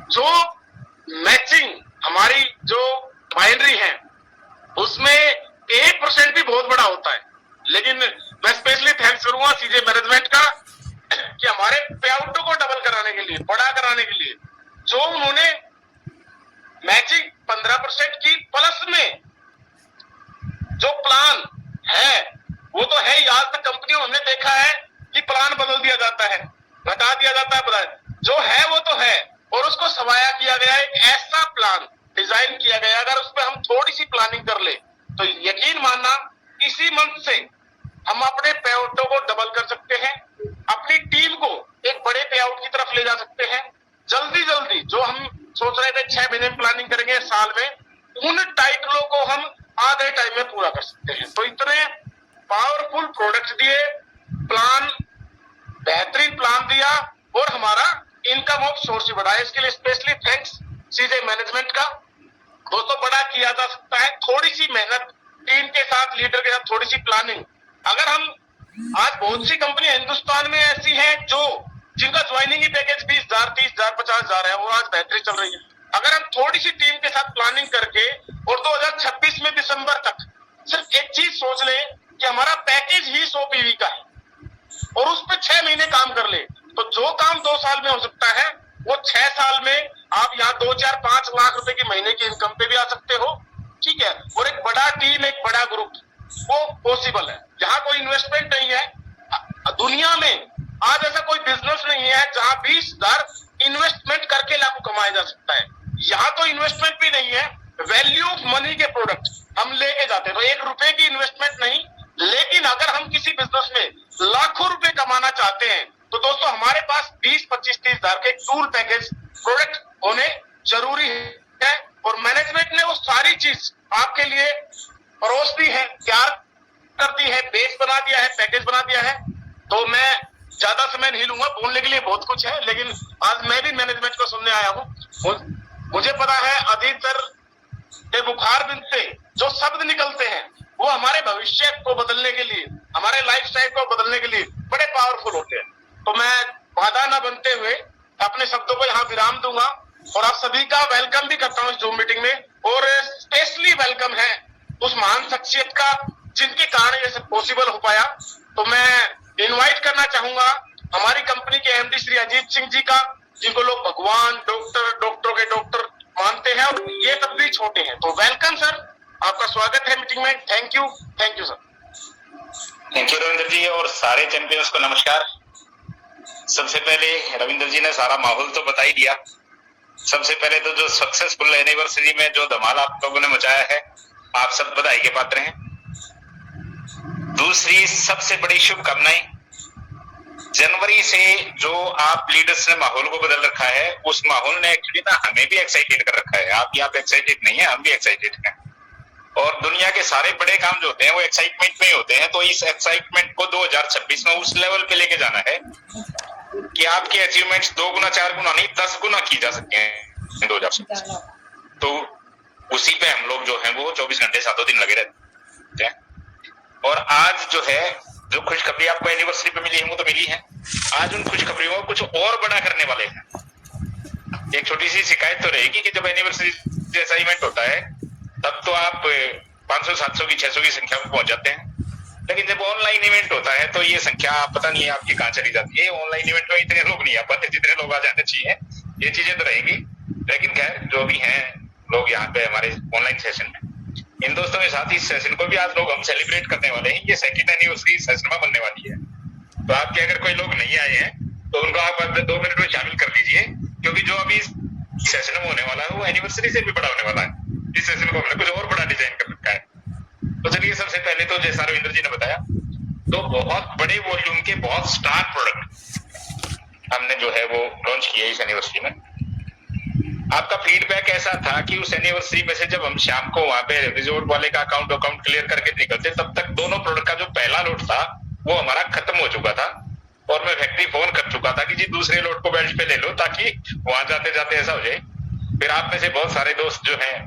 जो मैचिंग हमारी जो बाइनरी है उसमें 1% भी बहुत बड़ा होता है। लेकिन मैं स्पेशली थैंक्स करूंगा सीजे मैनेजमेंट का कि हमारे पे आउटों को डबल कराने के लिए, बड़ा कराने के लिए जो उन्होंने मैचिंग 15% की प्लस में जो प्लान है वो तो है ही। आज तक कंपनियों हमने देखा है कि प्लान बदल दिया जाता है, घटा दिया जाता है, जो है वो तो है और उसको सवाया किया गया है। एक ऐसा प्लान डिजाइन किया गया, अगर उस पर हम थोड़ी सी प्लानिंग कर ले तो यकीन मानना इसी मंथ से हम अपने पे आउटों को डबल कर सकते हैं, अपनी टीम को एक बड़े पे आउट की तरफ ले जा सकते हैं। जल्दी जल्दी जो हम सोच रहे थे 6 महीने में प्लानिंग करेंगे, साल में, उन टाइटलों को हम आधे टाइम में पूरा कर सकते हैं। तो इतने पावरफुल प्रोडक्ट दिए, प्लान, बेहतरीन प्लान दिया और हमारा इनकम ऑफ सोर्स भी बढ़ाया। इसके लिए स्पेशली थैंक्स सीजे मैनेजमेंट का। दोस्तों बड़ा किया जा सकता है, थोड़ी सी मेहनत, टीम के साथ, लीडर के साथ थोड़ी सी प्लानिंग। अगर हम आज बहुत सी कंपनी हिंदुस्तान में ऐसी हैं जो जिनका ज्वाइनिंग ही पैकेज 20,000, 30,000, 50,000 है और आज बेहतरी चल रही है। अगर हम थोड़ी सी टीम के साथ प्लानिंग करके और 2026 में दिसंबर तक सिर्फ एक चीज सोच ले कि हमारा पैकेज ही 100 पीवी का है और उस पर 6 महीने काम कर ले, तो जो काम 2 साल में हो सकता है वो 6 साल में आप यहाँ 2, 4, 5 लाख रुपए की महीने की इनकम पे भी आ सकते हो। ठीक है, और एक बड़ा टीम, एक बड़ा ग्रुप, वो पॉसिबल है। जहां कोई इन्वेस्टमेंट नहीं है दुनिया में, आज ऐसा कोई बिजनेस नहीं है जहां 20,000 इन्वेस्टमेंट करके लाखों कमाया जा सकता है। यहाँ तो इन्वेस्टमेंट भी नहीं है, वैल्यू ऑफ मनी के प्रोडक्ट हम लेके जाते हैं। तो 1 रुपए की इन्वेस्टमेंट नहीं, लेकिन अगर हम किसी बिजनेस में लाखों रुपए कमाना चाहते हैं तो दोस्तों हमारे पास 20, 25, 30,000 के टूल पैकेज प्रोडक्ट होने जरूरी है। और मैनेजमेंट ने वो सारी चीज आपके लिए परोस दी है, तैयार कर दी है, बेस बना दिया है, पैकेज बना दिया है। तो मैं ज्यादा समय नहीं लूंगा, बोलने के लिए बहुत कुछ है, लेकिन आज मैं भी मैनेजमेंट को सुनने आया हूँ। मुझे पता है अधिकतर के बुखार बिन से जो शब्द निकलते हैं वो हमारे भविष्य को बदलने के लिए, हमारे लाइफस्टाइल को बदलने के लिए बड़े पावरफुल होते हैं। तो मैं बाधा न बनते हुए अपने शब्दों को यहाँ विराम दूंगा और आप सभी का वेलकम भी करता हूँ इस जूम मीटिंग में। और स्पेशली वेलकम है उस महान शख्सियत का जिनके कारण ये सब पॉसिबल हो पाया। तो मैं इनवाइट करना चाहूंगा हमारी कंपनी के एमडी श्री अजीत सिंह जी का, जिनको लोग भगवान, डॉक्टर, डॉक्टरों के डॉक्टर मानते हैं और ये तब भी छोटे हैं। तो वेलकम सर, आपका स्वागत है मीटिंग में। Thank you sir. Thank you Ravindra ji और सारे चैंपियंस को नमस्कार। सबसे पहले रविंद्र जी ने सारा माहौल तो बता ही दिया। सबसे पहले तो जो सक्सेसफुल एनिवर्सरी में जो धमाल आप लोगों ने मचाया है, आप सब बधाई के पात्र हैं। दूसरी सबसे बड़ी शुभकामनाएं, जनवरी से जो आप लीडर्स ने माहौल को बदल रखा है, उस माहौल ने एक्चुअली ना हमें भी एक्साइटेड कर रखा है। आप एक्साइटेड नहीं है, हम भी एक्साइटेड हैं। और दुनिया के सारे बड़े काम जो होते हैं वो एक्साइटमेंट में ही होते हैं। तो इस एक्साइटमेंट को 2026 में उस लेवल पे लेके जाना है कि आपके अचीवमेंट्स 2 गुना, 4 गुना नहीं, 10 गुना की जा सकते हैं 2026। तो उसी पे हम लोग जो है वो 24 घंटे 7 दिन लगे रहते हैं। और आज जो है जो खुशखबरी आपको एनिवर्सरी पे मिली है वो तो मिली है, आज उन खुशखबरियों को कुछ और बड़ा करने वाले हैं। एक छोटी सी शिकायत तो रहेगी कि जब एनिवर्सरी जैसा इवेंट होता है तब तो आप 500, 700 की, 600 की संख्या में पहुंच जाते हैं, लेकिन जब ऑनलाइन इवेंट होता है तो ये संख्या पता नहीं है आपकी कहाँ चली जाती है। ऑनलाइन इवेंट में इतने लोग नहीं आ पाते जितने लोग आ जाने चाहिए। ये चीजें तो रहेंगी, लेकिन खैर जो भी हैं लोग यहाँ पे हमारे ऑनलाइन सेशन में, इन दोस्तों के साथ इस सेशन को भी आज लोग हम सेलिब्रेट करने वाले हैं। ये 2nd एनिवर्सरी सेशन में बनने वाली है। तो आपके अगर कोई लोग नहीं आए हैं तो उनको आप 2 मिनट में शामिल कर लीजिए, क्योंकि जो अभी सेशन में होने वाला है वो एनिवर्सरी से भी बड़ा होने वाला है। इस सेशन को हमने कुछ और बड़ा डिजाइन कर रखा है। तो चलिए, सबसे पहले तो जैसा रविंद्र जी ने बताया, तो बहुत बड़े वॉल्यूम के बहुत स्टार प्रोडक्ट हमने जो है वो लॉन्च किए इस एनिवर्सरी में। आपका फीडबैक ऐसा था कि उस एनिवर्सरी में से जब हम शाम को वहां पे रिजोर्ट वाले का अकाउंट क्लियर करके निकलते, तब तक दोनों प्रोडक्ट का जो पहला लोट था वो हमारा खत्म हो चुका था और मैं फैक्ट्री फोन कर चुका था कि जी दूसरे लोट को बेल्ट पे ले लो, ताकि वहां जाते जाते ऐसा हो जाए। फिर आप में से बहुत सारे दोस्त जो हैं,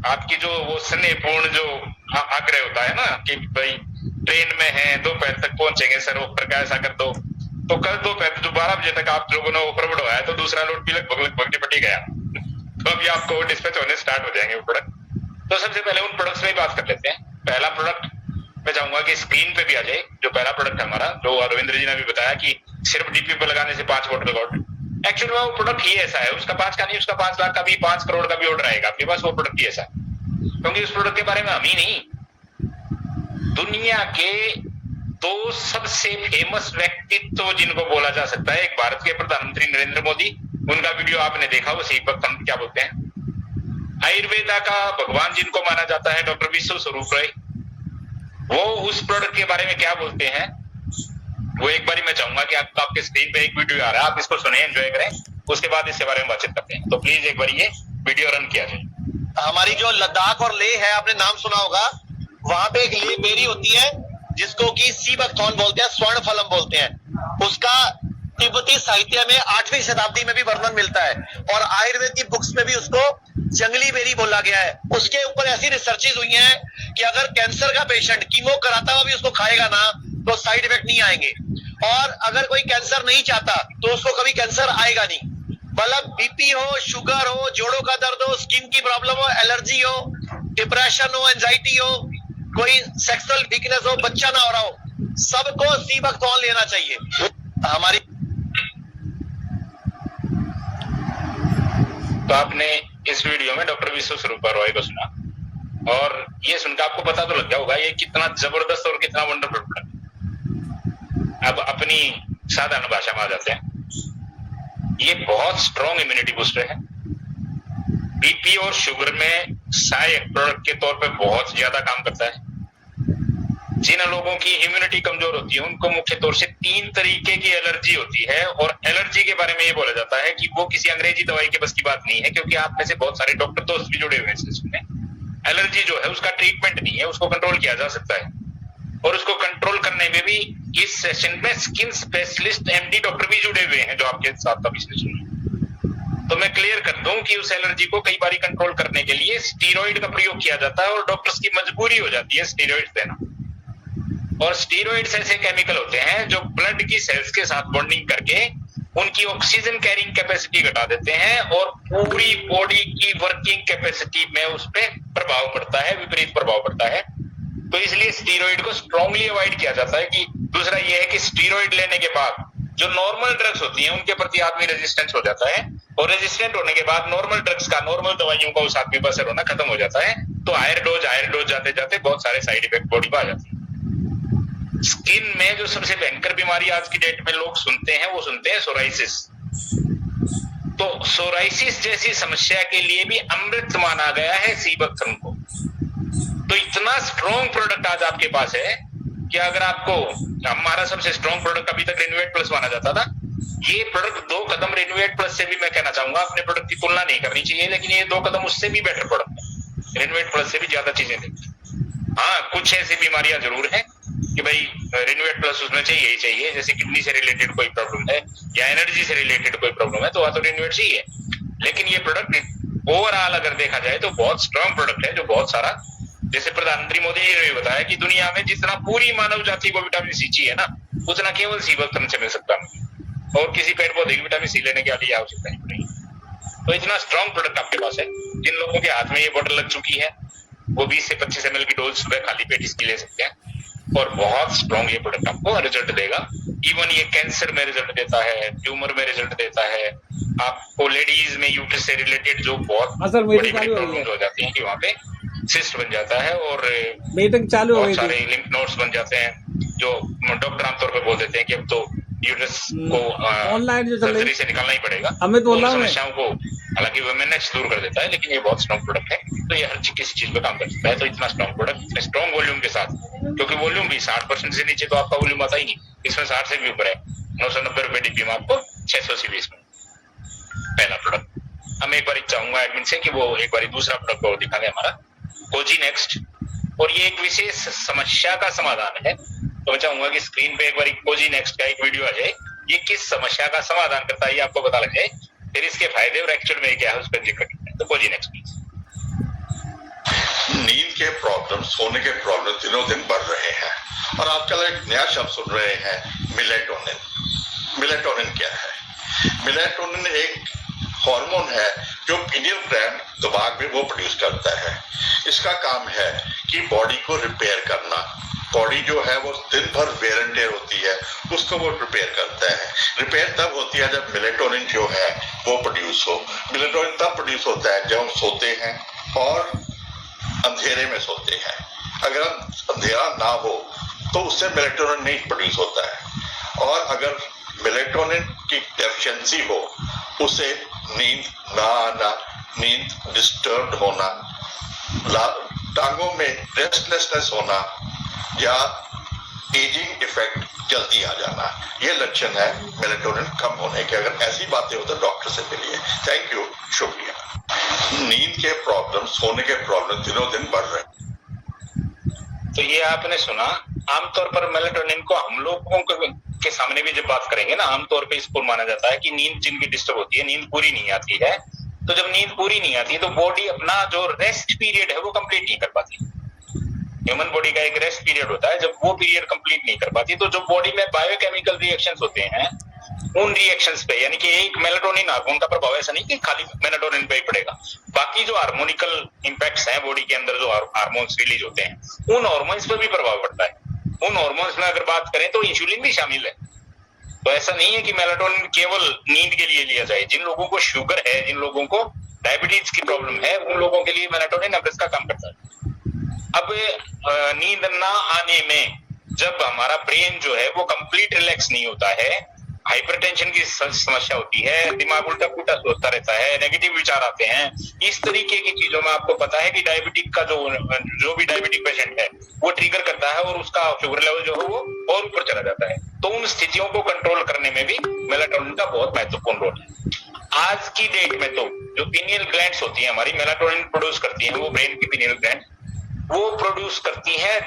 आपकी जो वो स्नेहपूर्ण जो आग्रह होता है ना कि भाई ट्रेन में है, दोपहर तक पहुंचेंगे सर, ऊपर का ऐसा कर दो, तो कल दोपहर 12 बजे तक आप लोगों ने ऑफर बढ़वाया तो दूसरा लोड भी लगभग निपट गया। तो अभी आपको डिस्पैच होने स्टार्ट हो जाएंगे वो प्रोडक्ट। तो सबसे पहले उन प्रोडक्ट्स में बात कर लेते हैं। पहला प्रोडक्ट मैं चाहूंगा कि स्क्रीन पे भी आ जाए। जो पहला प्रोडक्ट है हमारा, जो रविंद्र जी ने भी बताया कि सिर्फ डीपी पे लगाने से 5 वाट का ऑर्डर, एक्चुअली वो प्रोडक्ट ही ऐसा है। उसका 5 का नहीं, उसका 5 लाख का भी, 5 करोड़ का भी ऑर्डर आएगा आपके पास। वो प्रोडक्ट ही ऐसा है, क्योंकि उस प्रोडक्ट के बारे में हम ही नहीं, दुनिया के 2 सबसे फेमस व्यक्तित्व जिनको बोला जा सकता है, एक भारत के प्रधानमंत्री नरेंद्र मोदी, उनका वीडियो आपने देखा, वो सही वक्त हम क्या बोलते हैं, आयुर्वेदा का भगवान जिनको माना जाता है डॉक्टर विश्व स्वरूप राय, वो उस प्रोडक्ट के बारे में क्या बोलते हैं, वो एक बारी मैं चाहूंगा कि आपके स्क्रीन पे एक वीडियो आ रहा है, आप इसको सुने, एंजॉय करें, उसके बाद इसके बारे में बातचीत करते हैं। तो प्लीज एक बार ये वीडियो रन किया जाए। हमारी जो लद्दाख और लेह है, आपने नाम सुना होगा, वहां पे एक लेह बेरी होती है जिसको कि सी बकथॉर्न बोलते हैं, स्वर्ण फलम बोलते हैं। उसका तिब्बती साहित्य में 8वीं शताब्दी में भी वर्णन मिलता है और आयुर्वेद की बुक्स में भी उसको जंगली बेरी बोला गया है। उसके ऊपर ऐसी रिसर्चेज हुई हैं कि अगर कैंसर का पेशेंट कीमो कराता हुआ भी उसको खाएगा ना तो साइड इफेक्ट नहीं आएंगे, और अगर कोई कैंसर नहीं चाहता तो उसको कभी कैंसर आएगा नहीं। मतलब बीपी हो, शुगर हो, जोड़ों का दर्द हो, स्किन की प्रॉब्लम हो, एलर्जी हो, डिप्रेशन हो, एंजाइटी हो, कोई सेक्सुअल वीकनेस हो, बच्चा ना हो रहा हो, सबको सी बकथॉर्न लेना चाहिए। हमारी तो आपने इस वीडियो में डॉक्टर विश्व स्वरूप रॉय को सुना, और ये सुनकर आपको पता तो लग गया होगा ये कितना जबरदस्त और कितना वंडरफुल प्रोडक्ट। अब अपनी साधारण भाषा में आ जाते हैं, ये बहुत स्ट्रॉन्ग इम्यूनिटी बूस्टर है। बीपी और शुगर में सहायक प्रोडक्ट के तौर पे बहुत ज्यादा काम करता है। जिन लोगों की इम्यूनिटी कमजोर होती है उनको मुख्य तौर से 3 तरीके की एलर्जी होती है, और एलर्जी के बारे में ये बोला जाता है कि वो किसी अंग्रेजी दवाई के बस की बात नहीं है, क्योंकि आप में से बहुत सारे डॉक्टर दोस्त भी जुड़े हुए हैं इसमें। एलर्जी जो है उसका ट्रीटमेंट नहीं है, उसको कंट्रोल किया जा सकता है, और उसको कंट्रोल करने में भी इस सेशन में स्किन स्पेशलिस्ट एमडी डॉक्टर भी जुड़े हुए हैं जो आपके साथ का विश्लेषण। तो मैं क्लियर कर दूं कि उस एलर्जी को कई बार कंट्रोल करने के लिए स्टीरॉइड का प्रयोग किया जाता है, और डॉक्टर्स की मजबूरी हो जाती है स्टीरॉइड देना। और स्टीरॉइड्स ऐसे केमिकल होते हैं जो ब्लड की सेल्स के साथ बॉन्डिंग करके उनकी ऑक्सीजन कैरिंग कैपेसिटी घटा देते हैं, और पूरी बॉडी की वर्किंग कैपेसिटी में उस पर प्रभाव पड़ता है, विपरीत प्रभाव पड़ता है। तो इसलिए स्टीरॉइड को स्ट्रांगली अवॉइड किया जाता है। कि दूसरा यह है कि स्टीरॉइड लेने के बाद जो नॉर्मल ड्रग्स होती हैं उनके प्रति आदमी रेजिस्टेंस हो जाता है, और रेजिस्टेंट होने के बाद नॉर्मल ड्रग्स का, नॉर्मल दवाइयों का उस आदमी पर असर होना खत्म हो जाता है। तो हायर डोज जाते जाते बहुत सारे साइड इफेक्ट बॉडी पर आ जाते हैं। स्किन में जो सबसे भयंकर बीमारी आज की डेट में लोग सुनते हैं, वो सुनते हैं सोराइसिस। तो सोराइसिस जैसी समस्या के लिए भी अमृत माना गया है सी बकथॉर्न को। तो इतना स्ट्रॉन्ग प्रोडक्ट आज आपके पास है कि अगर आपको, हमारा सबसे स्ट्रॉन्ग प्रोडक्ट अभी तक रेनोवेट प्लस माना जाता था, ये प्रोडक्ट 2 कदम रेनोवेट प्लस से भी, मैं कहना चाहूंगा अपने प्रोडक्ट की तुलना नहीं करनी चाहिए, लेकिन ये 2 कदम उससे भी बेटर प्रोडक्ट है, रेनोवेट प्लस से भी ज्यादा चीजें देती। हाँ, कुछ ऐसी बीमारियां जरूर है कि भाई रेनोवेट प्लस उसमें चाहिए ही चाहिए, जैसे किडनी से रिलेटेड कोई प्रॉब्लम है या एनर्जी से रिलेटेड कोई प्रॉब्लम है तो वह तो रेनोवेट चाहिए। लेकिन ये प्रोडक्ट ओवरऑल अगर देखा जाए तो बहुत स्ट्रॉन्ग प्रोडक्ट है, जो बहुत सारा, जैसे प्रधानमंत्री मोदी जी ने भी बताया कि दुनिया में जितना पूरी मानव जाति को विटामिन सी चाहिए ना, उतना केवल सी बकथॉर्न से मिल सकता है, और किसी पेड़ पौधे की विटामिन सी लेने के लिए आवश्यकता नहीं पड़ेगी। तो इतना स्ट्रॉन्ग प्रोडक्ट आपके पास है। जिन लोगों के हाथ में ये बोतल लग चुकी है वो 20 से 25 ml की डोज सुबह खाली पेट इसकी ले सकते हैं, और बहुत स्ट्रॉन्ग ये प्रोडक्ट आपको रिजल्ट देगा। इवन ये कैंसर में रिजल्ट देता है, ट्यूमर में रिजल्ट देता है, आपको लेडीज में यूट्रस से रिलेटेड जो बहुत बड़ी प्रॉब्लम हो जाती है कि वहाँ पे सिस्ट बन जाता है, और बहुत सारे लिम्फ नोड्स बन जाते हैं, जो डॉक्टर आमतौर पर बोल देते हैं कि अब तो यूट्रस को सर्जरी से निकालना ही पड़ेगा। समस्याओं को हालांकि वुमेनेक्स दूर कर देता है, लेकिन ये बहुत स्ट्रॉन्ग प्रोडक्ट है, तो ये हर किसी चीज पे काम कर सकता है। तो इतना स्ट्रॉन्ग प्रोडक्ट, इतने स्ट्रॉन्ग वॉल्यूम के साथ, क्योंकि वॉल्यूम भी 60% से नीचे तो आपका वॉल्यूम आता ही नहीं, इसमें 60 से भी ऊपर है। 990 रुपए डीपी में आपको 680 में पहला प्रोडक्ट। हम एक बार चाहूंगा एडमिन से कि वो एक बार दूसरा प्रोडक्ट को दिखा दे हमारा कोजी नेक्स्ट, और ये एक विशेष समस्या का समाधान है। तो मैं चाहूंगा कि स्क्रीन पे एक बार कोजी नेक्स्ट का एक वीडियो आ जाए, ये किस समस्या का समाधान करता है ये आपको पता लग जाए, फिर इसके फायदे और एक्चुअल में क्या है उस पर जिक्र करते हैं। तो कोजी नेक्स्ट प्लीज। नींद के प्रॉब्लम, सोने के प्रॉब्लम दिनों दिन बढ़ रहे हैं, और आजकल एक नया शब्द सुन रहे हैं, मेलेटोनिन। मेलेटोनिन क्या है? मेलेटोनिन एक हार्मोन है जो पीनियल ग्लैंड दिमाग में वो प्रोड्यूस करता है। इसका काम है कि बॉडी को रिपेयर करना। बॉडी जो है वो दिन भर वेयर एंड टेयर होती है, उसको वो रिपेयर करता है। रिपेयर तब होती है जब मेलेटोनिन जो है वो प्रोड्यूस हो। मेलेटोनिन तब प्रोड्यूस होता है जब हम सोते हैं और अंधेरे में सोते हैं। अगर अंधेरा ना हो तो उससे मेलेटोनिन नहीं प्रोड्यूस होता है, और अगर मेलेटोनिन की डेफिशिएंसी हो, उसे नींद ना आना, नींद डिस्टर्ब होना, टांगों में रेस्टलेसनेस होना या एजिंग इफेक्ट जल्दी आ जाना, ये लक्षण है मेलेटोनिन कम होने के। अगर ऐसी बातें हो तो डॉक्टर से मिलिए। थैंक यू, शुक्रिया। नींद के प्रॉब्लम, सोने के प्रॉब्लम दिनों दिन बढ़ रहे हैं। तो ये आपने सुना। आमतौर पर मेलेटोनिन को हम लोगों के सामने भी जब बात करेंगे ना, आमतौर पे इसको माना जाता है कि नींद जिनकी डिस्टर्ब होती है, नींद पूरी नहीं आती है, तो जब नींद पूरी नहीं आती तो बॉडी अपना जो रेस्ट पीरियड है वो कंप्लीट नहीं कर पाती। ह्यूमन बॉडी का एक रेस्ट पीरियड होता है, जब वो पीरियड कंप्लीट नहीं कर पाती तो जो बॉडी में बायोकेमिकल रिएक्शंस होते हैं, उन रिएक्शंस पे, यानी कि एक मेलेटोनिन हार्मोन का प्रभाव ऐसा नहीं कि खाली मेलेटोनिन पे ही पड़ेगा, बाकी जो हार्मोनिकल इंपैक्ट्स हैं बॉडी के अंदर, जो हार्मोन्स रिलीज होते हैं, उन हार्मोन्स पर भी प्रभाव पड़ता है। उन हार्मोन्स में अगर बात करें तो इंसुलिन भी शामिल है। तो ऐसा नहीं है कि मेलेटोनिन केवल नींद के लिए लिया जाए। जिन लोगों को शुगर है, जिन लोगों को डायबिटीज की प्रॉब्लम है, उन लोगों के लिए मेलेटोनिन एवरेज का काम करता है। अब नींद ना आने में जब हमारा ब्रेन जो है वो कंप्लीट रिलैक्स नहीं होता है, हाइपरटेंशन की समस्या होती है, दिमाग उल्टा पुल्टा सोचता रहता है, नेगेटिव विचार आते हैं, इस तरीके की चीजों में आपको पता है कि डायबिटिक का जो भी डायबिटिक पेशेंट है वो ट्रिगर करता है और उसका शुगर लेवल जो है वो और ऊपर चला जाता है। तो उन स्थितियों को कंट्रोल करने में भी मेलेटोनिन का बहुत महत्वपूर्ण रोल है। आज की डेट में तो जो पीनियल ग्लैंड्स होती है हमारी, मेलेटोनिन प्रोड्यूस करती है, वो ब्रेन की पीनियल ग्लैंड वो प्रोड्यूस करती है।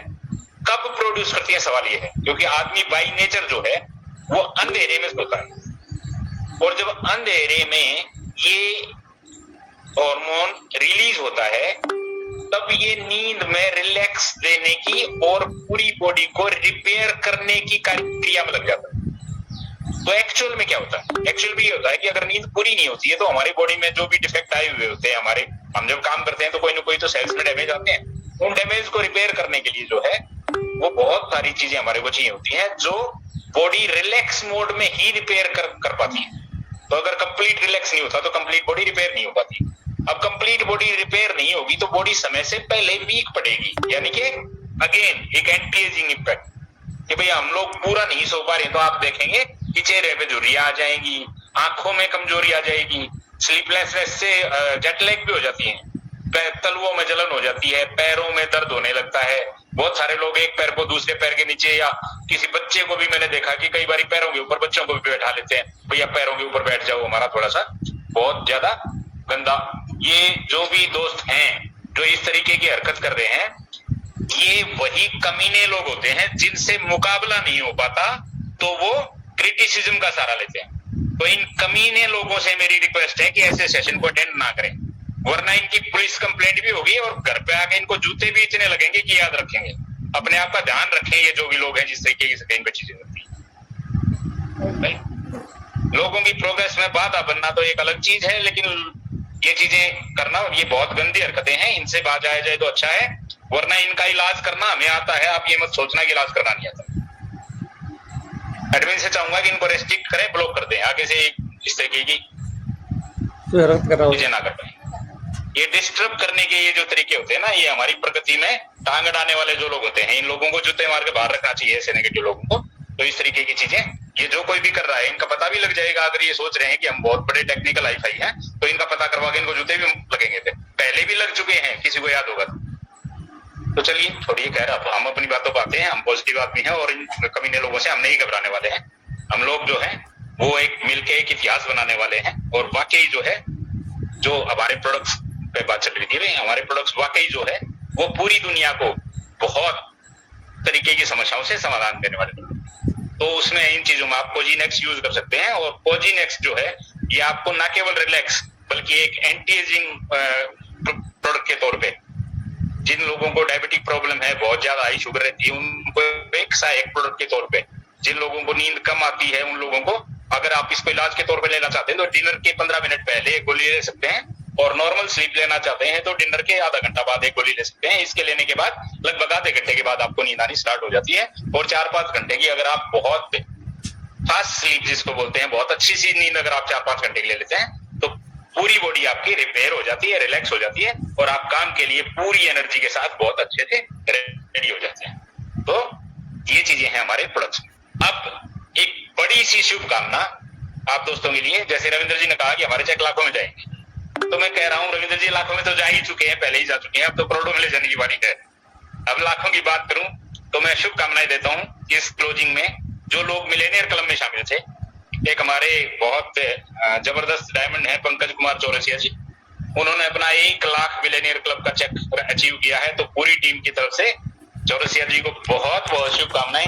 कब प्रोड्यूस करती है सवाल ये है, क्योंकि आदमी बाय नेचर जो है वो अंधेरे में सोता है, और जब अंधेरे में ये हार्मोन रिलीज होता है तब ये नींद में रिलैक्स देने की और पूरी बॉडी को रिपेयर करने की क्रिया में लग जाता है। तो एक्चुअल में क्या होता है? एक्चुअल में ये होता है कि अगर नींद पूरी नहीं होती है तो हमारी बॉडी में जो भी डिफेक्ट आए हुए होते हैं, हमारे, हम जब काम करते हैं तो कोई ना कोई तो सेल्स में डैमेज आते हैं, उन डैमेज को रिपेयर करने के लिए जो है वो बहुत सारी चीजें हमारे को चाहिए होती हैं, जो बॉडी रिलैक्स मोड में ही रिपेयर कर पाती है। तो अगर कंप्लीट रिलैक्स नहीं होता तो कंप्लीट बॉडी रिपेयर नहीं हो पाती। अब कंप्लीट बॉडी रिपेयर नहीं होगी तो बॉडी समय से पहले वीक पड़ेगी, यानी कि अगेन एक एंटी एजिंग इम्पैक्ट कि भाई हम लोग पूरा नहीं सो पा रहे तो आप देखेंगे कि चेहरे पे झुर्रियां आ जाएंगी, आंखों में कमजोरी आ जाएगी, स्लीपलेसनेस से जेट लैग भी हो जाती है, तलुओं में जलन हो जाती है, पैरों में दर्द होने लगता है। बहुत सारे लोग एक पैर को दूसरे पैर के नीचे, या किसी बच्चे को भी मैंने देखा कि कई बार पैरों के ऊपर बच्चों को भी बैठा लेते हैं, भैया पैरों के ऊपर बैठ जाओ हमारा थोड़ा सा, बहुत ज्यादा गंदा। ये जो भी दोस्त हैं जो इस तरीके की हरकत कर रहे हैं, ये वही कमीने लोग होते हैं जिनसे मुकाबला नहीं हो पाता तो वो क्रिटिसिज्म का सहारा लेते हैं। तो इन कमीने लोगों से मेरी रिक्वेस्ट है कि ऐसे सेशन को अटेंड ना करें, वरना इनकी पुलिस कंप्लेंट भी होगी और घर पे आके इनको जूते भी इतने लगेंगे कि याद रखेंगे। अपने आप का ध्यान रखें, ये जो भी लोग हैं जिस तरीके से इन चीजें होती है। लोगों की प्रोग्रेस में बाधा बनना तो एक अलग चीज है, लेकिन ये चीजें करना, ये बहुत गंदी हरकतें हैं, इनसे बाज आया जाए तो अच्छा है, वरना इनका इलाज करना हमें आता है। आप ये मत सोचना कि इलाज करना नहीं आता। एडमिन से चाहूंगा कि इनको रेस्ट्रिक्ट करें, ब्लॉक कर दें, आगे से इस तरीके की चीजें ना कर पाए। ये डिस्टर्ब करने के ये जो तरीके होते हैं ना, ये हमारी प्रगति में टांग अड़ाने वाले जो लोग होते हैं, इन लोगों को जूते मार के बाहर रखना चाहिए, ऐसे नेगेटिव लोगों को। तो इस तरीके की चीजें ये जो कोई भी कर रहा है, इनका पता भी लग जाएगा। अगर ये सोच रहे हैं कि हम बहुत बड़े टेक्निकल हाई-फाई हैं, तो इनका पता करवा के इनको जूते भी लगेंगे थे, पहले भी लग चुके हैं, किसी को याद होगा। तो चलिए छोड़िए, खैर अब हम अपनी बातों पर आते हैं। हम पॉजिटिव आदमी हैं और इन कमीने लोगों से हम नहीं घबराने वाले हैं। हम लोग जो है वो एक मिलके एक इतिहास बनाने वाले हैं, और वाकई जो है, जो हमारे प्रोडक्ट्स पे बात चल रही थी, हमारे प्रोडक्ट्स वाकई जो है वो पूरी दुनिया को बहुत तरीके की समस्याओं से समाधान देने वाले हैं। तो उसमें इन चीजों में आप पोजीनेक्स यूज कर सकते हैं, और पोजीनेक्स जो है ये आपको ना केवल रिलैक्स बल्कि एक एंटी एजिंग प्रोडक्ट के तौर पे, जिन लोगों को डायबिटिक प्रॉब्लम है, बहुत ज्यादा हाई शुगर रहती है, उनको एक सहायक प्रोडक्ट के तौर पे, जिन लोगों को नींद कम आती है उन लोगों को अगर आप इसको इलाज के तौर पे लेना चाहते हैं तो डिनर के 15 मिनट पहले एक गोली ले सकते हैं, और नॉर्मल स्लीप लेना चाहते हैं तो डिनर के आधा घंटा बाद एक गोली ले सकते हैं। इसके लेने के बाद लगभग आधे घंटे के बाद आपको नींद आनी स्टार्ट हो जाती है, और 4-5 घंटे की अगर आप बहुत फास्ट स्लीप जिसको बोलते हैं, बहुत अच्छी सी नींद अगर आप 4-5 घंटे के लिए लेते हैं तो पूरी बॉडी आपकी रिपेयर हो जाती है, रिलैक्स हो जाती है, और आप काम के लिए पूरी एनर्जी के साथ बहुत अच्छे से रेडी हो जाते हैं। तो ये चीजें हैं हमारे प्रोडक्ट्स में। अब एक बड़ी सी शुभकामना आप दोस्तों के लिए, जैसे रविंद्र जी ने कहा कि हमारे चेक लाखों में जाएंगे, तो मैं कह रहा हूं रविंद्र जी लाखों में तो जा ही चुके हैं, पहले ही जा चुके हैं, अब तो करोड़ों में ले जाने की बारी है। अब लाखों की बात करूं तो मैं शुभकामनाएं देता हूं इस क्लोजिंग में जो लोग मिलेनियर क्लब में शामिल थे। एक हमारे बहुत जबरदस्त डायमंड है पंकज कुमार चौरसिया जी, उन्होंने अपना 1 लाख मिलेनियर क्लब का चेक अचीव किया है। तो पूरी टीम की तरफ से चौरसिया जी को बहुत बहुत शुभकामनाएं।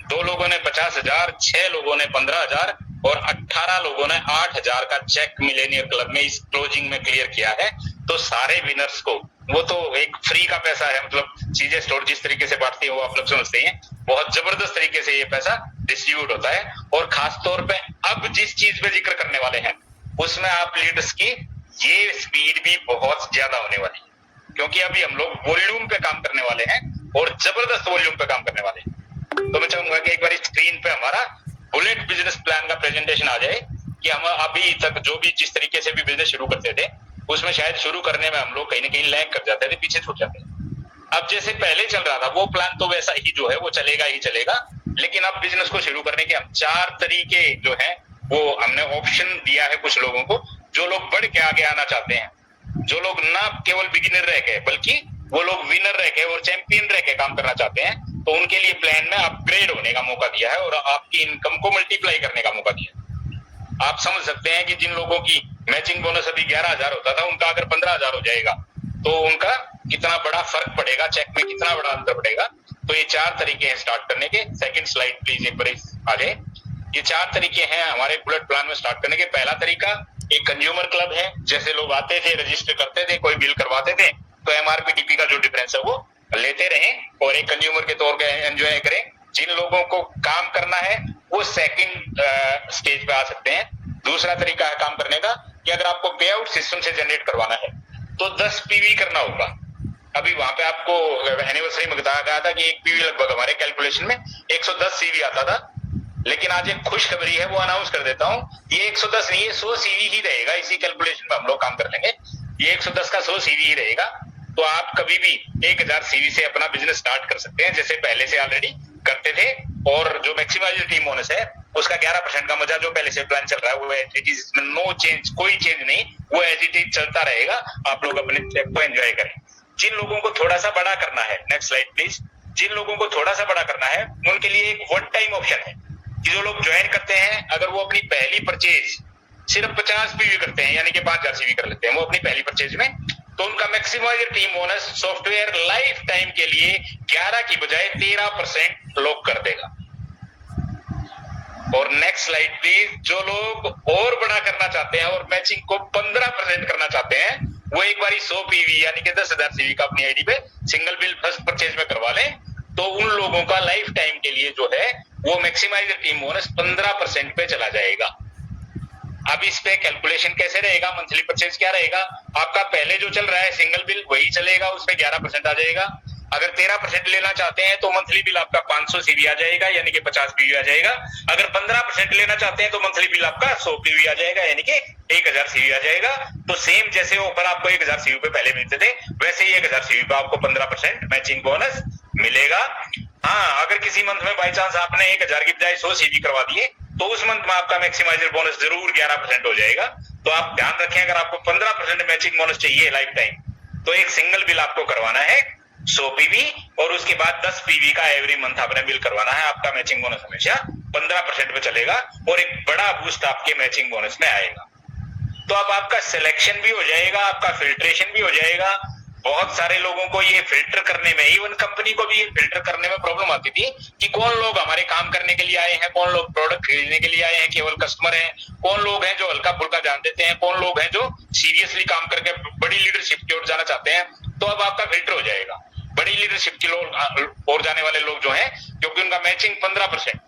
2 लोगों ने 50,000, 6 लोगों ने 15,000 और 18 लोगों ने 8,000 का चेक मिलेनियर क्लब में इस क्लोजिंग में क्लियर किया है। तो सारे विनर्स को, वो तो एक फ्री का पैसा है, मतलब चीजें स्टोर जिस तरीके से बांटती है वो आप लोग समझते हैं, बहुत जबरदस्त तरीके से ये पैसा डिस्ट्रीब्यूट होता है। और खास तौर पे अब जिस चीज पे जिक्र करने वाले हैं उसमें आप लीडर्स की ये स्पीड भी बहुत ज्यादा होने वाली है, क्योंकि अभी हम लोग वॉल्यूम पे काम करने वाले हैं और जबरदस्त वॉल्यूम पे काम करने वाले हैं। तो मैं चाहूंगा कि एक बार स्क्रीन पे हमारा बुलेट बिजनेस प्लान का प्रेजेंटेशन आ जाए कि हम अभी तक जो भी जिस तरीके से भी बिजनेस शुरू करते थे उसमें शायद शुरू करने में हम लोग कहीं ना कहीं लैग कर जाते थे, पीछे छूट जाते थे। अब जैसे पहले चल रहा था वो प्लान तो वैसा ही जो है वो चलेगा ही चलेगा, लेकिन अब बिजनेस को शुरू करने के हम 4 तरीके जो है वो हमने ऑप्शन दिया है कुछ लोगों को, जो लोग बढ़ के आगे आना चाहते हैं, जो लोग ना केवल बिगिनर रह गए बल्कि वो लोग विनर रह के और चैंपियन रह के काम करना चाहते हैं, तो उनके लिए प्लान में अपग्रेड होने का मौका दिया है और आपकी इनकम को मल्टीप्लाई करने का मौका दिया है। आप समझ सकते हैं कि जिन लोगों की मैचिंग बोनस अभी 11,000 होता था, उनका अगर 15,000 हो जाएगा तो उनका कितना बड़ा फर्क पड़ेगा, चेक में कितना बड़ा अंतर पड़ेगा। तो ये 4 तरीके हैं स्टार्ट करने के। सेकंड स्लाइड प्लीज एक बार आ जाए। ये 4 तरीके हैं हमारे बुलेट प्लान में स्टार्ट करने के। पहला तरीका एक कंज्यूमर क्लब है, जैसे लोग आते थे, रजिस्टर करते थे, कोई बिल करवाते थे, तो एमआरपी डीपी का जो डिफरेंस है वो लेते रहें और एक कंज्यूमर के तौर पे एंजॉय करें। जिन लोगों को काम करना है वो सेकंड स्टेज पे आ सकते हैं। दूसरा तरीका है काम करने का कि अगर आपको पे आउट सिस्टम से जनरेट करवाना है तो 10 पीवी करना होगा। अभी वहां पे आपको एनिवर्सरी में बताया गया था कि 1 पीवी लगभग हमारे कैलकुलेशन में 110 सीवी आता था, लेकिन आज एक खुशखबरी है वो अनाउंस कर देता हूं, ये 110 नहीं, ये 100 सीवी ही रहेगा। इसी कैलकुलेशन में हम लोग काम कर लेंगे, ये 110 का 100 सीवी ही रहेगा। तो आप कभी भी 1000 सीवी से अपना बिजनेस स्टार्ट कर सकते हैं, जैसे पहले से ऑलरेडी करते थे। और जो मैक्सिमाइजर टीम बोनस है उसका 11% का मजा जो पहले से प्लान चल रहा है वो एज इट इज, इसमें नो चेंज, कोई चेंज नहीं, वो एज इट इज चलता रहेगा। आप लोग अपने चेक को एंजॉय करें। जिन लोगों को थोड़ा सा बड़ा करना है, नेक्स्ट स्लाइड प्लीज, जिन लोगों को थोड़ा सा बड़ा करना है उनके लिए एक वन टाइम ऑप्शन है कि जो लोग ज्वाइन करते हैं, अगर वो अपनी पहली परचेज सिर्फ 50 पीवी करते हैं, यानी कि 5000 सीवी कर लेते हैं वो अपनी पहली परचेज में, तो उनका maximiser team bonus software life time के लिए 11 की बजाय 13% लॉक कर देगा। और नेक्स्ट स्लाइड प्लीज, जो लोग और बड़ा करना चाहते हैं और मैचिंग को 15% करना चाहते हैं, वो एक बारी 100 पीवी यानी कि 10,000 सीवी का अपनी आईडी पे सिंगल बिल फर्स्ट परचेज में करवा लें, तो उन लोगों का लाइफ टाइम के लिए जो है वो मैक्सिमाइजर टीम बोनस 15% पे चला जाएगा। अब इस पे कैलकुलेशन कैसे रहेगा, मंथली परचेज क्या रहेगा, आपका पहले जो चल रहा है सिंगल बिल वही चलेगा, उस पे 11% आ जाएगा। अगर 13% लेना चाहते हैं तो मंथली बिल आपका 500 सीवी आ जाएगा, यानी कि 50 पीवी आ जाएगा। अगर 15% लेना चाहते हैं तो मंथली बिल आपका 100 पीवी आ जाएगा, यानी कि 1000 सीवी आ जाएगा। तो सेम जैसे ऑफर आपको 1000 सीवी पे पहले मिलते थे, वैसे ही 1000 सीवी पे आपको 15% मैचिंग बोनस मिलेगा। हाँ, अगर किसी मंथ में बाई चांस आपने 1000 की बजाय 100 सीवी करवा दिए तो उस मंथ में आपका मैक्सिमाइजर बोनस जरूर 11% हो जाएगा। तो आप ध्यान रखें, अगर आपको 15% मैचिंग बोनस चाहिए लाइफ टाइम, तो एक सिंगल बिल आपको करवाना है 100 पीवी और उसके बाद 10 पीवी का एवरी मंथ आपने बिल करवाना है। आपका मैचिंग बोनस हमेशा 15% पे चलेगा और एक बड़ा बूस्ट आपके मैचिंग बोनस में आएगा। तो अब आपका सिलेक्शन भी हो जाएगा, आपका फिल्ट्रेशन भी हो जाएगा। बहुत सारे लोगों को ये फिल्टर करने में, इवन कंपनी को भी फिल्टर करने में प्रॉब्लम आती थी कि कौन लोग हमारे काम करने के लिए आए हैं, कौन लोग प्रोडक्ट खरीदने के लिए आए हैं, केवल कस्टमर हैं, कौन लोग हैं जो हल्का फुल्का जान देते हैं, कौन लोग हैं जो सीरियसली काम करके बड़ी लीडरशिप की ओर जाना चाहते हैं। तो अब आपका फिल्टर हो जाएगा, बड़ी लीडरशिप की ओर जाने वाले लोग जो हैं, क्योंकि उनका मैचिंग 15%।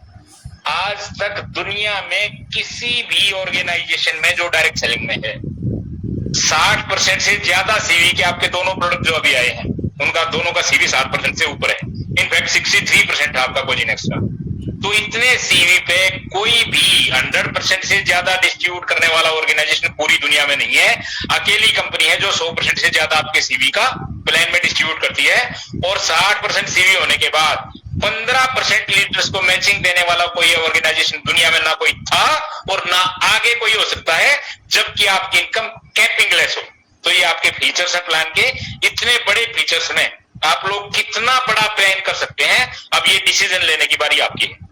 आज तक दुनिया में किसी भी ऑर्गेनाइजेशन में जो डायरेक्ट सेलिंग में है 60% से ज्यादा सीवी के आपके दोनों प्रोडक्ट जो अभी आए हैं उनका दोनों का सीवी 60% से ऊपर है। इनफैक्ट 63% है आपका कोजिनेक्स का। तो इतने सीवी पे कोई भी 100% से ज्यादा डिस्ट्रीब्यूट करने वाला ऑर्गेनाइजेशन पूरी दुनिया में नहीं है। अकेली कंपनी है जो 100% से ज्यादा आपके सीवी का प्लान में डिस्ट्रीब्यूट करती है। और 60% सीवी होने के बाद 15% लीडर्स को मैचिंग देने वाला कोई ऑर्गेनाइजेशन दुनिया में ना कोई था और ना आगे कोई हो सकता है, जबकि आपकी इनकम कैपिंग लेस हो। तो ये आपके फीचर्स है प्लान के। इतने बड़े फीचर्स में आप लोग कितना बड़ा प्लान कर सकते हैं, अब ये डिसीजन लेने की बारी आपकी है।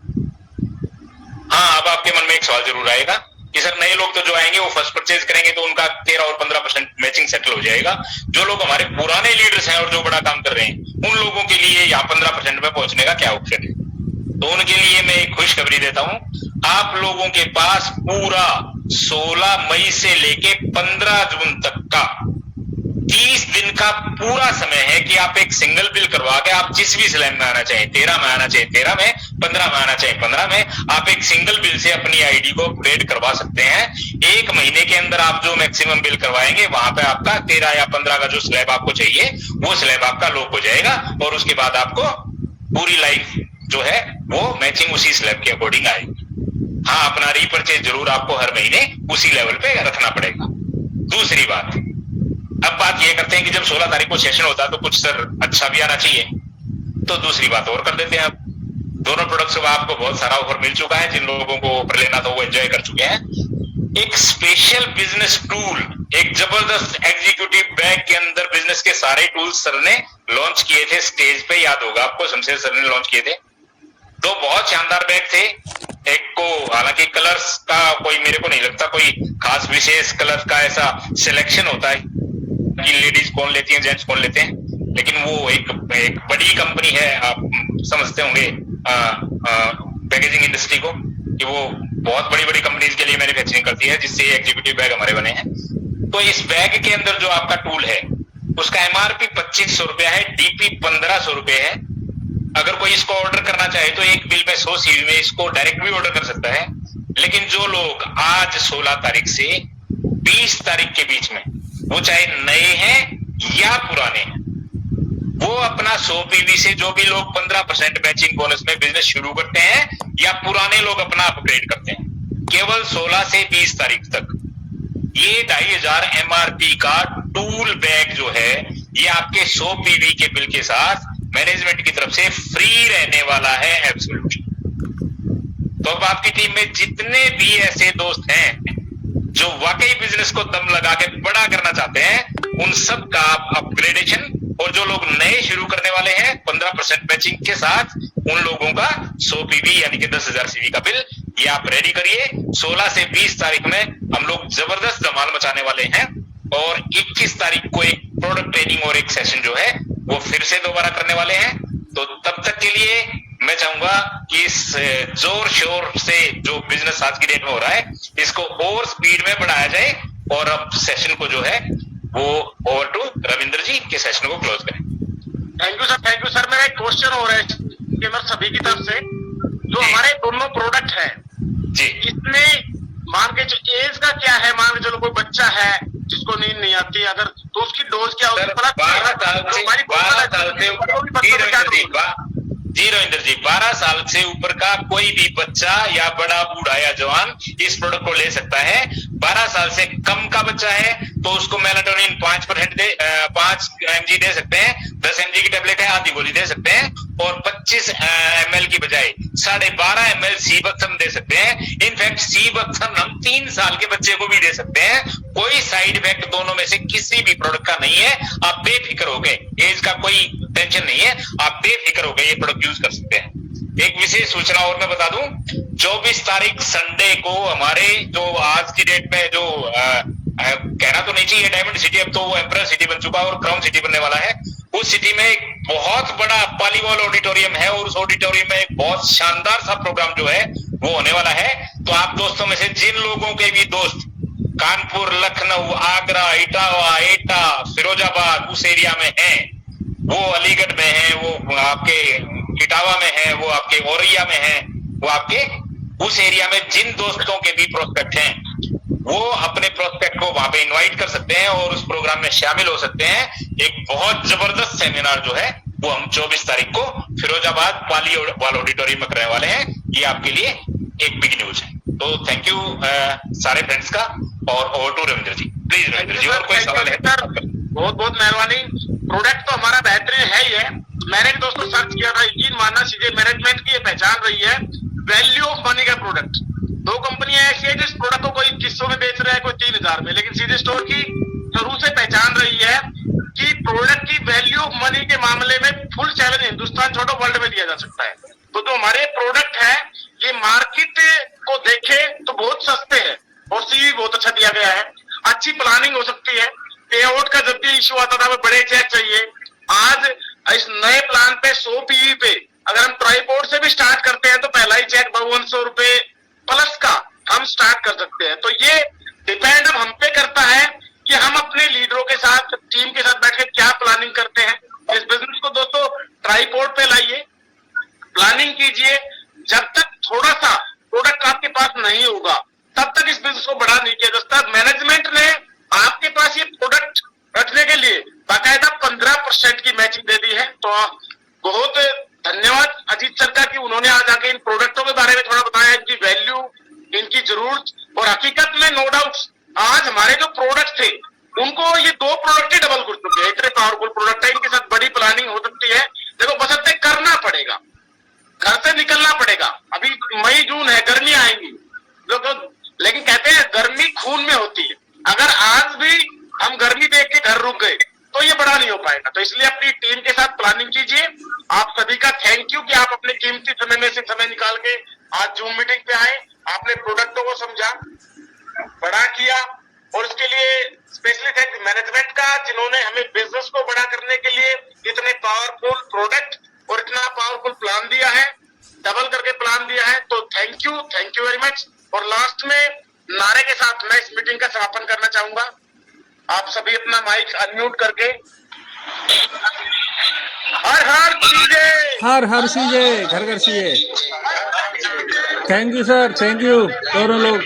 हाँ, अब आपके मन में एक सवाल जरूर आएगा कि सर नए लोग तो जो आएंगे वो फर्स्ट परचेज करेंगे तो उनका 13 और 15% मैचिंग सेटल हो जाएगा। जो लोग हमारे पुराने लीडर्स हैं और जो बड़ा काम कर रहे हैं उन लोगों के लिए यहाँ 15% में पहुंचने का क्या ऑप्शन है? तो उनके लिए मैं एक खुशखबरी देता हूं। आप लोगों के पास पूरा 16 मई से लेके 15 जून तक का 30 दिन का पूरा समय है कि आप एक सिंगल बिल करवा के आप जिस भी स्लैब में आना चाहें, 13 में आना चाहिए 13 में, 15 में आना चाहिए 15 में, आप एक सिंगल बिल से अपनी आईडी को अपग्रेड करवा सकते हैं। एक महीने के अंदर आप जो मैक्सिमम बिल करवाएंगे वहां पे आपका 13 या 15 का जो स्लैब आपको चाहिए वो स्लैब आपका लॉक हो जाएगा और उसके बाद आपको पूरी लाइफ जो है वो मैचिंग उसी स्लैब के अकॉर्डिंग आएगी। हाँ, अपना रीपरचेज जरूर आपको हर महीने उसी लेवल पे रखना पड़ेगा। दूसरी बात, अब बात ये करते हैं कि जब 16 तारीख को सेशन होता है तो कुछ सर अच्छा भी आना चाहिए, तो दूसरी बात और कर देते हैं। आप दोनों प्रोडक्ट्स का आपको बहुत सारा ऑफर मिल चुका है। जिन लोगों को ऑफर लेना था वो एंजॉय कर चुके हैं। एक स्पेशल बिजनेस टूल, एक जबरदस्त एग्जीक्यूटिव बैग के अंदर बिजनेस के सारे टूल्स सर ने लॉन्च किए थे स्टेज पे, याद होगा आपको, शमशेर सर ने लॉन्च किए थे। तो बहुत शानदार बैग थे। एक को हालांकि कलर्स का कोई मेरे को नहीं लगता कोई खास विशेष कलर का ऐसा सिलेक्शन होता है कि लेडीज कौन लेती हैं जेंट्स कौन लेते हैं, लेकिन वो एक बड़ी कंपनी है, आप समझते होंगे पैकेजिंग इंडस्ट्री को, कि वो बहुत बड़ी बड़ी कंपनीज के लिए मैन्युफैक्चरिंग करती है, जिससे एग्जीक्यूटिव बैग हमारे बने हैं। तो इस बैग के अंदर जो आपका टूल है उसका एमआरपी 2500 रुपया है, डीपी 1500 रुपये है। अगर कोई इसको ऑर्डर करना चाहे तो एक बिल में 100 सीवी में इसको डायरेक्ट भी ऑर्डर कर सकता है। लेकिन जो लोग आज 16 तारीख से 20 तारीख के बीच में, वो चाहे नए हैं या पुराने हैं, वो अपना 100 पीवी से जो भी लोग 15% मैचिंग बोनस में बिजनेस शुरू करते हैं या पुराने लोग अपना अपग्रेड करते हैं, केवल 16 से 20 तारीख तक ये 2500 एमआरपी का टूल बैग जो है ये आपके 100 पीवी के बिल के साथ मैनेजमेंट की तरफ से फ्री रहने वाला है एब्सोल्युटली। तो अब आपकी टीम में जितने भी ऐसे दोस्त हैं जो वाकई बिजनेस को दम लगा के बड़ा करना चाहते हैं, उन सब का आप अपग्रेडेशन, और जो लोग नए शुरू करने वाले हैं 15% मैचिंग के साथ, उन लोगों का 100 पीवी यानी कि 10,000 सीवी का बिल ये आप रेडी करिए। 16 से 20 तारीख में हम लोग जबरदस्त धमाल मचाने वाले हैं और 21 तारीख को एक प्रोडक्ट ट्रेनिंग और एक सेशन जो है वो फिर से दोबारा करने वाले हैं। तो तब तक के लिए मैं चाहूंगा कि इस जोर शोर से जो बिजनेस आज की डेट में हो रहा है इसको और स्पीड में बढ़ाया जाए और अब सेशन को जो है वो ओवर टू रविंद्र जी के सेशन को क्लोज करें। Thank you sir. मेरा एक क्वेश्चन हो रहा है सभी की तरफ से, जो हमारे दोनों प्रोडक्ट है जी, इसमें मान के एज का क्या है? मान के चलो कोई बच्चा है जिसको नींद नहीं आती, अगर तो उसकी डोज क्या होगी? 12 साल से ऊपर का कोई भी बच्चा या बड़ा बूढ़ा या जवान इस प्रोडक्ट को ले सकता है। 12 साल से कम का बच्चा है तो उसको मेलाटोनिन 5 mg दे सकते हैं, 10 mg की टेबलेट है, आधी गोली दे सकते हैं, और 25 ml की बजाय 12.5 ml सीबक्थम दे सकते हैं। इनफैक्ट सीबक्थम हम 3 साल के बच्चे को भी दे सकते हैं। कोई साइड इफेक्ट दोनों में से किसी भी प्रोडक्ट का नहीं है। आप बेफिक्र हो गए, एज का कोई टेंशन नहीं है, आप बेफिक्र हो गए, ये प्रोडक्ट यूज कर सकते हैं। एक विशेष सूचना और मैं बता दूं, 24 तारीख संडे को हमारे जो आज की डेट में जो कहना तो नहीं चाहिए डायमंड सिटी, अब तो वो एम्परर सिटी बन चुका है और क्राउन सिटी बनने वाला है। उस सिटी में एक बहुत बड़ा पॉलीवॉल ऑडिटोरियम है और उस ऑडिटोरियम में एक बहुत शानदार सा प्रोग्राम जो है वो होने वाला है। तो आप दोस्तों में से जिन लोगों के भी दोस्त कानपुर, लखनऊ, आगरा, इटावा, एटा, फिरोजाबाद उस एरिया में हैं, वो अलीगढ़ में है, वो आपके इटावा में है, वो आपके औरैया में है, वो आपके उस एरिया में जिन दोस्तों के भी प्रोस्पेक्ट हैं वो अपने प्रोस्पेक्ट को वहां पे इनवाइट कर सकते हैं और उस प्रोग्राम में शामिल हो सकते हैं। एक बहुत जबरदस्त सेमिनार जो है वो हम 24 तारीख को फिरोजाबाद पाली वाल ऑडिटोरियम में करने वाले हैं। ये आपके लिए एक बिग न्यूज है। तो थैंक यू सारे फ्रेंड्स का, और over to Ravindra ji. Please Ravindra ji, और कोई सवाल है? बहुत बहुत मेहरबानी। प्रोडक्ट तो हमारा बेहतरीन है ही है। मैंने भी दोस्तों सर्च किया था, यकीन मानना सीधे मैनेजमेंट की ये पहचान रही है वैल्यू ऑफ मनी का प्रोडक्ट। दो कंपनियां ऐसी है जिस प्रोडक्ट को कोई 2100 में बेच रहा है, कोई 3000 में, लेकिन सीधे स्टोर की शुरू से पहचान रही है कि प्रोडक्ट की वैल्यू ऑफ मनी के मामले में फुल चैलेंज हिंदुस्तान छोड़ो वर्ल्ड में दिया जा सकता है। तो जो हमारे प्रोडक्ट है ये मार्केट को देखे तो बहुत सस्ते हैं और सीवी बहुत अच्छा दिया गया है। अच्छी प्लानिंग हो सकती है। पे आउट का जब भी इश्यू आता था हमें बड़े चेक चाहिए, आज इस नए प्लान पे 100 पीवी पे अगर हम ट्राईपोर्ट से भी स्टार्ट करते हैं तो पहला ही चेक 5200 रुपए प्लस का हम स्टार्ट कर सकते हैं। तो ये डिपेंड अब हम पे करता है कि हम अपने लीडरों के साथ, टीम के साथ बैठ के क्या प्लानिंग करते हैं। इस बिजनेस को दोस्तों ट्राईपोर्ट पे लाइए, प्लानिंग कीजिए। जब तक थोड़ा सा प्रोडक्ट आपके पास नहीं होगा तब तक इस बिजनेस को बढ़ा नहीं किया जा सकता। मैनेजमेंट ने आपके पास ये प्रोडक्ट रखने के लिए बाकायदा 15% की मैचिंग दे दी है। तो बहुत धन्यवाद अजीत सर का कि उन्होंने आज आके इन प्रोडक्टों के बारे में थोड़ा बताया, इनकी वैल्यू, इनकी जरूरत। और हकीकत में नो डाउट आज हमारे जो प्रोडक्ट थे उनको ये 2 प्रोडक्ट ही डबल कर चुके हैं। इतने पावरफुल प्रोडक्ट है, इनके साथ बड़ी प्लानिंग हो सकती है। देखो बशर्ते करना पड़ेगा, घर से निकलना पड़ेगा। अभी मई जून है, गर्मी आएंगी लेकिन कहते हैं गर्मी खून में होती है। अगर आज भी हम गर्मी देख के घर रुक गए तो ये बड़ा नहीं हो पाएगा। तो इसलिए अपनी टीम के साथ प्लानिंग कीजिए। आप सभी का थैंक यू कि आप अपने कीमती समय में से समय निकाल के आज जूम मीटिंग पे आए। आपने प्रोडक्टों को समझा, बड़ा किया, और इसके लिए स्पेशली थैंक्स मैनेजमेंट का जिन्होंने हमें बिजनेस को बड़ा करने के लिए इतने पावरफुल प्रोडक्ट और इतना पावरफुल प्लान दिया है, डबल करके प्लान दिया है। तो थैंक यू वेरी मच। और लास्ट में नारे के साथ मैं इस मीटिंग का समापन करना चाहूंगा। आप सभी अपना माइक अनम्यूट करके हर हर सीजे, हर हर सीजे, घर घर CJ. Thank you sir, thank you दोनों लोग।